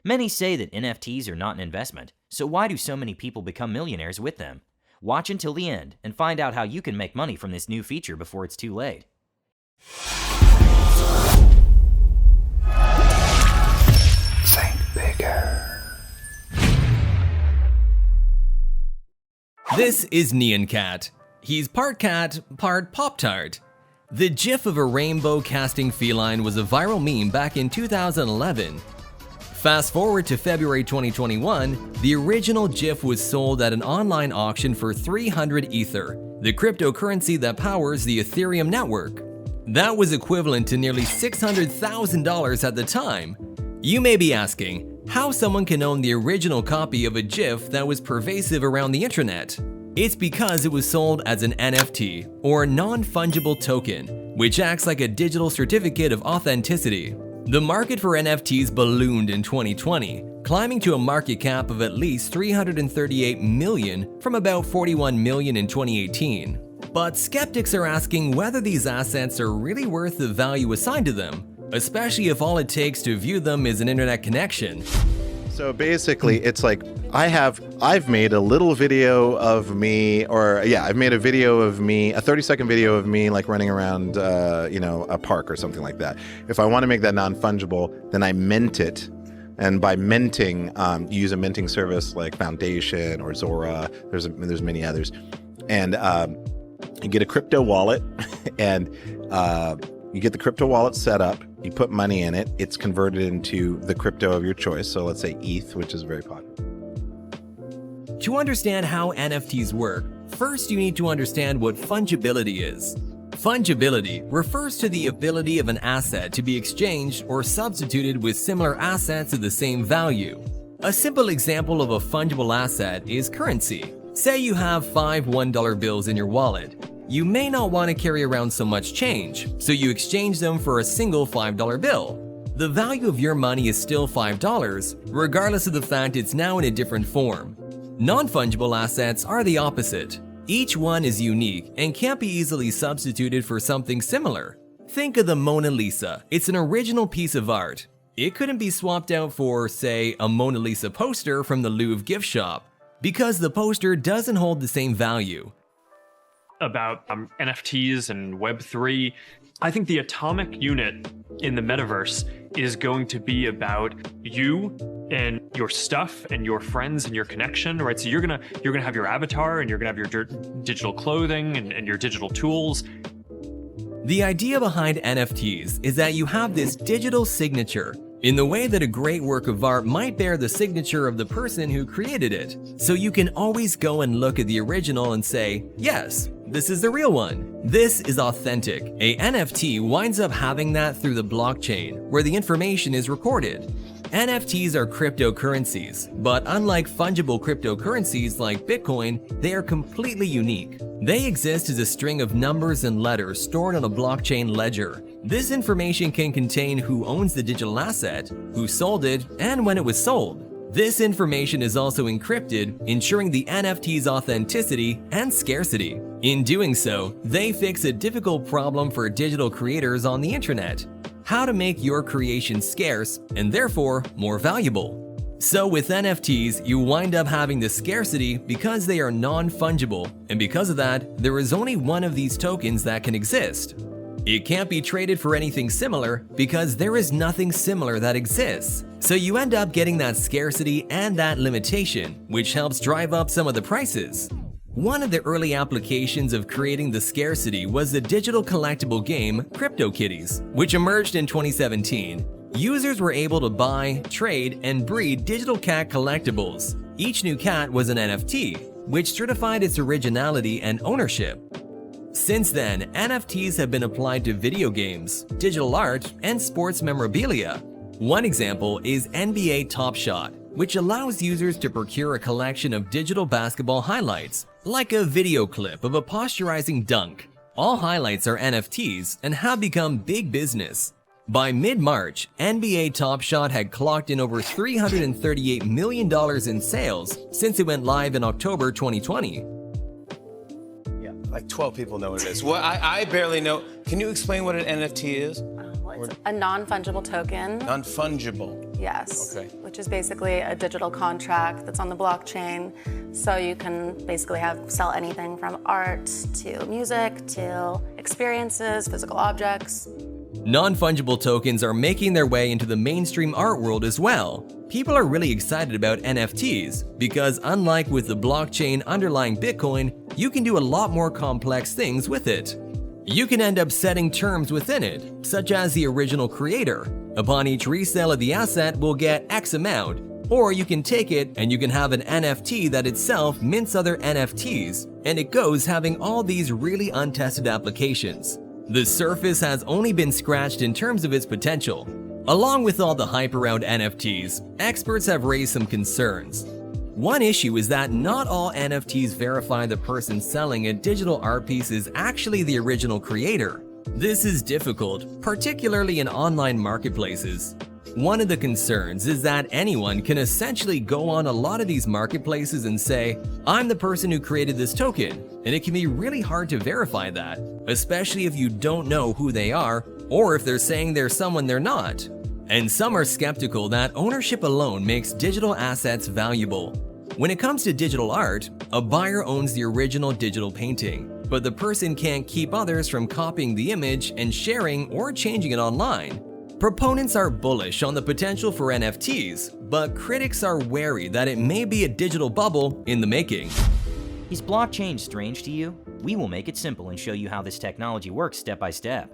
Many say that NFTs are not an investment, so why do so many people become millionaires with them? Watch until the end and find out how you can make money from this new feature before it's too late. Think bigger. This is Nyan Cat. He's part cat, part Pop-Tart. The gif of a rainbow casting feline was a viral meme back in 2011. Fast forward to February 2021, the original gif was sold at an online auction for 300 Ether, the cryptocurrency that powers the Ethereum network. That was equivalent to nearly $600,000 at the time. You may be asking, how someone can own the original copy of a GIF that was pervasive around the internet? It's because it was sold as an NFT, or non-fungible token, which acts like a digital certificate of authenticity. The market for NFTs ballooned in 2020, climbing to a market cap of at least $338 million from about $41 million in 2018. But skeptics are asking whether these assets are really worth the value assigned to them, especially if all it takes to view them is an internet connection. So basically, it's like I've made a little video of me, I've made a video of me, a 30-second video of me like running around, a park or something like that. If I want to make that non-fungible, then I mint it. And by minting, you use a minting service like Foundation or Zora. There's many others. And you get a crypto wallet and you get the crypto wallet set up. You put money in it. It's converted into the crypto of your choice. So let's say ETH, which is very popular. To understand how NFTs work, first you need to understand what fungibility is. Fungibility refers to the ability of an asset to be exchanged or substituted with similar assets of the same value. A simple example of a fungible asset is currency. Say you have 5 $1 bills in your wallet. You may not want to carry around so much change, so you exchange them for a single $5 bill. The value of your money is still $5, regardless of the fact it's now in a different form. Non-fungible assets are the opposite. Each one is unique and can't be easily substituted for something similar. Think of the Mona Lisa. It's an original piece of art. It couldn't be swapped out for, say, a Mona Lisa poster from the Louvre gift shop, because the poster doesn't hold the same value. About NFTs and Web3, I think the atomic unit in the metaverse is going to be about you and your stuff and your friends and your connection, right? So you're gonna have your avatar and you're gonna have your digital clothing and your digital tools. The idea behind NFTs is that you have this digital signature in the way that a great work of art might bear the signature of the person who created it. So you can always go and look at the original and say, yes, this is the real one. This is authentic. A NFT winds up having that through the blockchain, where the information is recorded. NFTs are cryptocurrencies, but unlike fungible cryptocurrencies like Bitcoin, they are completely unique. They exist as a string of numbers and letters stored on a blockchain ledger. This information can contain who owns the digital asset, who sold it, and when it was sold. This information is also encrypted, ensuring the NFT's authenticity and scarcity. In doing so, they fix a difficult problem for digital creators on the internet: how to make your creation scarce and therefore more valuable. So with NFTs, you wind up having the scarcity because they are non-fungible, and because of that, there is only one of these tokens that can exist. It can't be traded for anything similar because there is nothing similar that exists. So you end up getting that scarcity and that limitation, which helps drive up some of the prices. One of the early applications of creating the scarcity was the digital collectible game CryptoKitties, which emerged in 2017. Users were able to buy, trade, and breed digital cat collectibles. Each new cat was an NFT, which certified its originality and ownership. Since then, NFTs have been applied to video games, digital art, and sports memorabilia. One example is NBA Top Shot, which allows users to procure a collection of digital basketball highlights, like a video clip of a posturizing dunk. All highlights are NFTs and have become big business. By mid-March, NBA Top Shot had clocked in over $338 million in sales since it went live in October 2020. Like 12 people know what it is. Well, I barely know. Can you explain what an NFT is? Well, it's a non-fungible token. Non-fungible. yes. Okay. Which is basically a digital contract that's on the blockchain. So you can basically sell anything from art to music to experiences, physical objects. Non-fungible tokens are making their way into the mainstream art world as well. People are really excited about NFTs because unlike with the blockchain underlying Bitcoin, you can do a lot more complex things with it. You can end up setting terms within it, such as the original creator. Upon each resale of the asset will get X amount, or you can take it and you can have an NFT that itself mints other NFTs, and it goes having all these really untested applications. The surface has only been scratched in terms of its potential. Along with all the hype around NFTs, experts have raised some concerns. One issue is that not all NFTs verify the person selling a digital art piece is actually the original creator. This is difficult, particularly in online marketplaces. One of the concerns is that anyone can essentially go on a lot of these marketplaces and say, "I'm the person who created this token," and it can be really hard to verify that, especially if you don't know who they are or if they're saying they're someone they're not. And some are skeptical that ownership alone makes digital assets valuable. When it comes to digital art, a buyer owns the original digital painting, but the person can't keep others from copying the image and sharing or changing it online. Proponents are bullish on the potential for NFTs, but critics are wary that it may be a digital bubble in the making. Is blockchain strange to you? We will make it simple and show you how this technology works step by step.